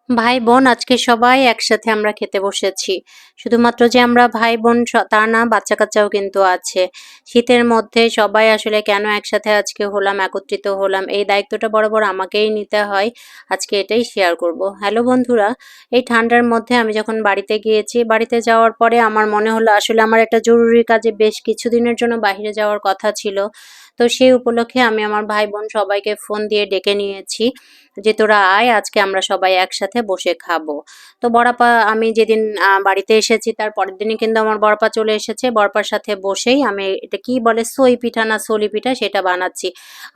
ভাই বোন আজকে সবাই একসাথে আমরা খেতে বসেছি। শুধুমাত্র যে আমরা ভাই বোন তা না, বাচ্চা কাচ্চাও কিন্তু আছে। শীতের মধ্যে সবাই আসলে কেন একসাথে আজকে হলাম, একত্রিত হলাম, এই দায়িত্বটা বরাবর আমাকেই নিতে হয়। আজকে এটাই শেয়ার করব। হ্যালো বন্ধুরা, এই ঠান্ডার মধ্যে আমি যখন বাড়িতে গিয়েছি, বাড়িতে যাওয়ার পরে আমার মনে হলো আসলে আমার একটা জরুরি কাজে বেশ কিছুদিনের জন্য বাইরে যাওয়ার কথা ছিল। তো সেই উপলক্ষে আমি আমার ভাই বোন সবাইকে ফোন দিয়ে ডেকে নিয়েছি যে তোরা আয়, আজকে আমরা সবাই একসাথে বসে খাবো। তো বড়াপা আমি যেদিন বাড়িতে এসেছি তার পরের দিনই কিন্তু আমার বড়পা চলে এসেছে। বড়পার সাথে বসেই আমি এটা কি বলে সই পিঠা না সলি পিঠা সেটা বানাচ্ছি।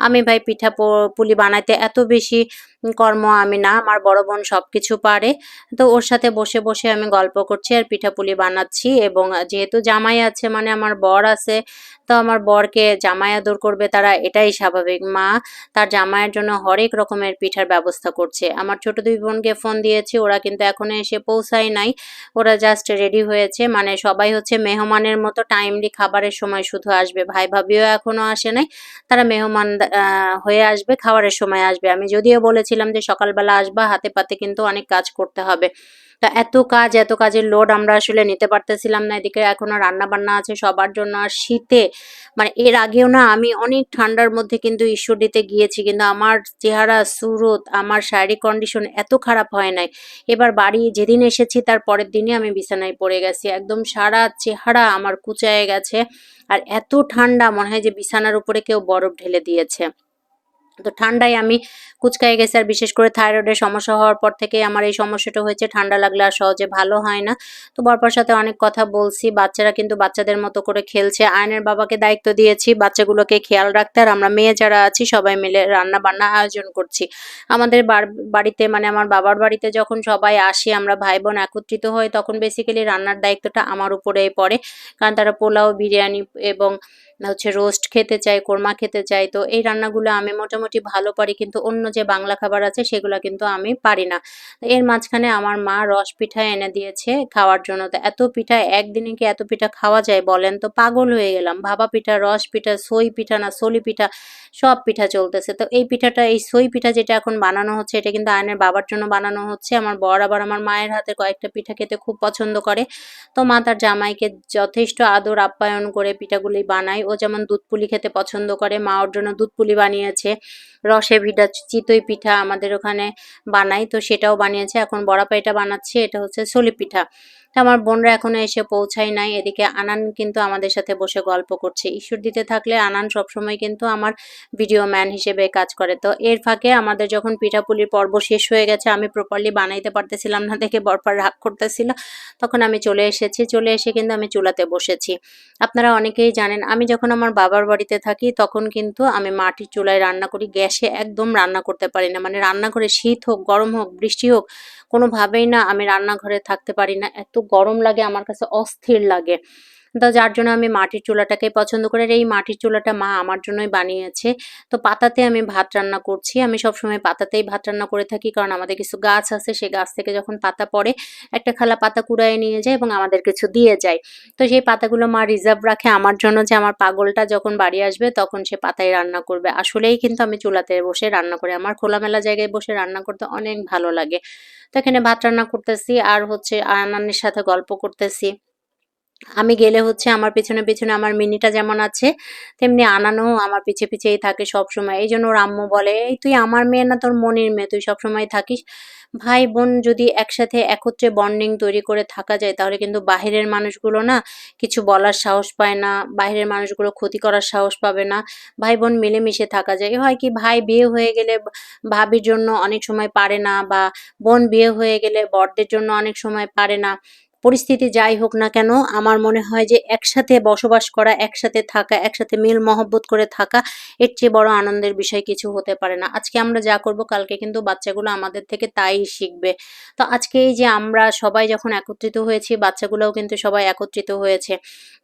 আমি ভাই পিঠা পুলি বানাইতে এত বেশি কর্ম আমি না, আমার বড় বোন সবকিছু পারে। তো ওর সাথে বসে বসে আমি গল্প করছি আর পিঠাপুলি বানাচ্ছি। এবং যেহেতু জামাই আছে মানে আমার বর আছে, তো আমার বরকে জামাই আদর করবে তারা, এটাই স্বাভাবিক। মা তার জামাইয়ের জন্য হরেক রকমের পিঠার ব্যবস্থা করছে। আমার ছোট দুই বোনকে ফোন দিয়েছি, ওরা কিন্তু এখনো এসে পৌঁছায় নাই। ওরা জাস্ট রেডি হয়েছে, মানে সবাই হচ্ছে মেহমানের মতো টাইমলি খাবারের সময় শুধু আসবে। ভাই ভাবিও এখনো আসে নাই, তারা মেহমান হয়ে আসবে, খাবারের সময় আসবে। আমি যদিও বলেছিলাম যে সকালবেলা আসবা, হাতে পাতে কিন্তু অনেক কাজ করতে হবে। তা এত কাজের লোড আমরা আসলে নিতে পারতেছিলাম না। এদিকে এখনো রান্না বান্না আছে সবার জন্য। আর শীতে মানে এর আগেও না আমি অনেক ঠান্ডার মধ্যে কিন্তু ঈশ্বরদীতে গিয়েছি, কিন্তু আমার চেহারা সুরত, আমার শারীরিক কন্ডিশন এত খারাপ হয় নাই। এবার বাড়ি যেদিন এসেছি তার পরের দিনই আমি বিছানায় পড়ে গেছি, একদম সারা চেহারা আমার কুঁচায় গেছে। আর এত ঠান্ডা মনে হয় যে বিছানার উপরে কেউ বরফ ঢেলে দিয়েছে। তো ঠান্ডায় আমি কুঁচকায় গেছি। আর বিশেষ করে থাইরয়েডের সমস্যা হওয়ার পর থেকে আমার এই সমস্যাটা হয়েছে, ঠান্ডা লাগলে আর সহজে ভালো হয় না। তো বরপার সাথে অনেক কথা বলছি, বাচ্চারা কিন্তু বাচ্চাদের মতো করে খেলছে। আয়নের বাবাকে দায়িত্ব দিয়েছি বাচ্চাগুলোকে খেয়াল রাখতে, আর আমরা মেয়ে যারা আছি সবাই মিলে রান্না বান্না আয়োজন করছি। আমাদের বাড়িতে মানে আমার বাবার বাড়িতে যখন সবাই আসি, আমরা ভাই বোন একত্রিত হই, তখন বেসিক্যালি রান্নার দায়িত্বটা আমার উপরেই পড়ে। কারণ তারা পোলাও, বিরিয়ানি এবং হচ্ছে রোস্ট খেতে চাই, কোরমা খেতে চাই। তো এই রান্নাগুলো আমি মোটামুটি ভালো পারি, কিন্তু অন্য যে বাংলা খাবার আছে সেগুলো কিন্তু আমি পারি না। তো এর মাঝখানে আমার মা রস পিঠা এনে দিয়েছে খাওয়ার জন্য। তো এত পিঠা একদিনে কি এত পিঠা খাওয়া যায় বলেন? তো পাগল হয়ে গেলাম। ভাপা পিঠা, রস পিঠা, সই পিঠা না সলি পিঠা, সব পিঠা চলতেছে। তো এই পিঠাটা, এই সই পিঠা যেটা এখন বানানো হচ্ছে, এটা কিন্তু আয়নের বাবার জন্য বানানো হচ্ছে। আমার বর আবার আমার মায়ের হাতে কয়েকটা পিঠা খেতে খুব পছন্দ করে। তো মা তার জামাইকে যথেষ্ট আদর আপ্যায়ন করে পিঠাগুলি বানায়। ও যেমন দুধ পুলি খেতে পছন্দ করে, মা ওর জন্য দুধ পুলি বানিয়েছে। রসে ভিজা চিতই পিঠা আমাদের ওখানে বানাই, তো সেটাও বানিয়েছে। এখন বড়াপা এটা বানাচ্ছে, এটা হচ্ছে সলি পিঠা। তো আমার বোনরা এখনো এসে পৌঁছায় নাই। এদিকে আনান কিন্তু আমাদের সাথে বসে গল্প করছে। ঈশ্বরদীতে থাকলে আনান সবসময় কিন্তু আমার ভিডিও ম্যান হিসেবে কাজ করে। তো এর ফাঁকে আমাদের যখন পিঠাপুলির পর্ব শেষ হয়ে গেছে, আমি প্রপারলি বানাইতে পারতেছিলাম না দেখে বরপা রাগ করতেছিল। তখন আমি চলে এসেছি, চলে এসে কিন্তু আমি চুলাতে বসেছি। আপনারা অনেকেই জানেন আমি যখন আমার বাবার বাড়িতে থাকি তখন কিন্তু আমি মাটির চুলায় রান্না করি, গ্যাসে একদম রান্না করতে পারি না। মানে রান্নাঘরে শীত হোক, গরম হোক, বৃষ্টি হোক, কোনোভাবেই না আমি রান্নাঘরে থাকতে পারি না। এত গরম লাগে, আমার কাছে অস্থির লাগে। তো যার জন্য আমি মাটির চুলাটাকেই পছন্দ করি। আর এই মাটির চুলাটা মা আমার জন্যই বানিয়েছে। তো পাতাতে আমি ভাত রান্না করছি। আমি সবসময় পাতাতেই ভাত রান্না করে থাকি, কারণ আমাদের কিছু গাছ আছে, সেই গাছ থেকে যখন পাতা পড়ে একটা খালা পাতা কুড়ায় নিয়ে যায় এবং আমাদের কিছু দিয়ে যায়। তো সেই পাতাগুলো মা রিজার্ভ রাখে আমার জন্য, যে আমার পাগলটা যখন বাড়ি আসবে তখন সে পাতায় রান্না করবে। আসলেই কিন্তু আমি চুলাতে বসে রান্না করি, আমার খোলামেলা জায়গায় বসে রান্না করতে অনেক ভালো লাগে। তো এখানে ভাত রান্না করতেছি আর হচ্ছে আনানের সাথে গল্প করতেছি। আমি গেলে হচ্ছে আমার পেছনে পেছনে আমার মিনিটা যেমন আছে, তেমনি আনানো আমার পিছে পিছেই থাকে সবসময়। এই জন্য ওর আম্মু বলে, এই তুই আমার মেয়ে না তোর মনির মেয়ে, তুই সবসময় থাকিস। ভাই বোন যদি একসাথে একত্রে বন্ডিং তৈরি করে থাকা যায়, তাহলে কিন্তু বাহিরের মানুষগুলো না কিছু বলার সাহস পায় না, বাহিরের মানুষগুলো ক্ষতি করার সাহস পাবে না। ভাই বোন মিলেমিশে থাকা যায়। হয় কি, ভাই বিয়ে হয়ে গেলে ভাবির জন্য অনেক সময় পারে না, বা বোন বিয়ে হয়ে গেলে বরদের জন্য অনেক সময় পারে না। পরিস্থিতি যাই হোক না কেন, আমার মনে হয় যে একসাথে বসবাস করা, একসাথে থাকা, একসাথে মিল মহব্বত করে থাকা, এর চেয়ে বড় আনন্দের বিষয় কিছু হতে পারে না। আজকে আমরা যা করব কালকে কিন্তু বাচ্চাগুলো আমাদের থেকে তাই শিখবে। তো আজকে এই যে আমরা সবাই যখন একত্রিত হয়েছি, বাচ্চাগুলোও কিন্তু সবাই একত্রিত হয়েছে।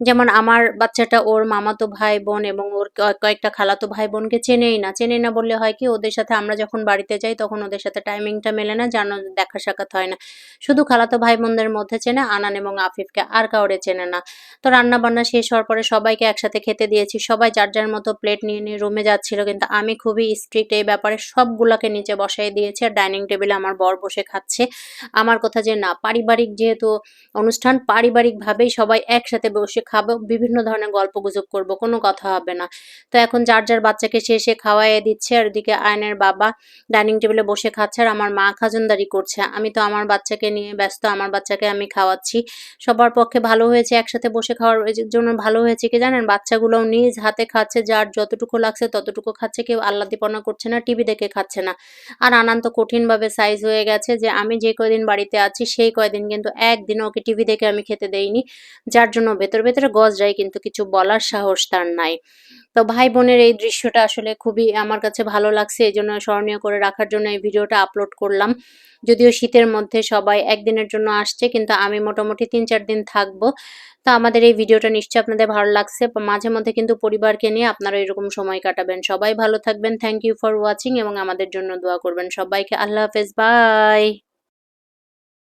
যেমন আমার বাচ্চাটা ওর মামাতো ভাই বোন এবং ওর কয়েকটা খালাতো ভাই বোনকে চেনেই না। চেনেই না বললে হয় কি, ওদের সাথে আমরা যখন বাড়িতে যাই তখন ওদের সাথে টাইমিংটা মেলে না, যেন দেখা সাক্ষাৎ হয় না। শুধু খালাতো ভাই বোনদের মধ্যে চেনে, আনান এবং আফিফকে, আর কাউরে চেনে না। তো রান্না বান্না শেষ হওয়ার পরে সবাইকে একসাথে খেতে দিয়েছি। সবাই যার যার মতো প্লেট নিয়ে নিয়ে রুমে যাচ্ছিল, কিন্তু আমি খুবই স্ট্রিক্ট এই ব্যাপারে, সবগুলাকে নিচে বসাই দিয়েছি আর ডাইনিং টেবিলে আমার বর বসে খাচ্ছে। আমার কথা যে না, পারিবারিক যেহেতু অনুষ্ঠান, পারিবারিকভাবেই সবাই একসাথে বসে খাবো, বিভিন্ন ধরনের গল্পগুজব করব, কোনো কথা হবে না। তো এখন যার যার বাচ্চাকে সে খাওয়াইয়ে দিচ্ছে, আর ওদিকে আয়নের বাবা ডাইনিং টেবিলে বসে খাচ্ছে আর আমার মা খাজুনদারি করছে। আমি তো আমার বাচ্চাকে নিয়ে ব্যস্ত, আমার বাচ্চাকে আমি খাওয়াচ্ছি। সবার পক্ষে ভালো হয়েছে একসাথে বসে খাওয়ার জন্য, ভালো হয়েছে কি জানেন, বাচ্চাগুলোও নিজ হাতে খাচ্ছে, যার যতটুকু লাগছে ততটুকু খাচ্ছে, কেউ আহ্লাদিপনা করছে না, টিভি দেখে খাচ্ছে না। আর আনান তো কঠিনভাবে সাইজ হয়ে গেছে, যে আমি যে কয়দিন বাড়িতে আছি সেই কয়দিন কিন্তু একদিনও ওকে টিভি দেখে আমি খেতে দেইনি, যার জন্য ভেতরে ভেতরে গজরাই, কিন্তু কিছু বলার সাহস তার নাই। তো ভাই বোনের এই দৃশ্যটা আসলে খুবই আমার কাছে ভালো লাগছে, এই জন্য স্মরণীয় করে রাখার জন্য এই ভিডিওটা আপলোড করলাম। যদিও শীতের মধ্যে সবাই একদিনের জন্য আসছে, কিন্তু আমি মোটামুটি ৩-৪ দিন থাকবো। তো আমাদের এই ভিডিওটা নিশ্চয়ই আপনাদের ভালো লাগছে। মাঝে মধ্যে কিন্তু পরিবারকে নিয়ে আপনারা এরকম সময় কাটাবেন। সবাই ভালো থাকবেন। থ্যাংক ইউ ফর ওয়াচিং এবং আমাদের জন্য দোয়া করবেন। সবাইকে আল্লাহ হাফেজ, বাই।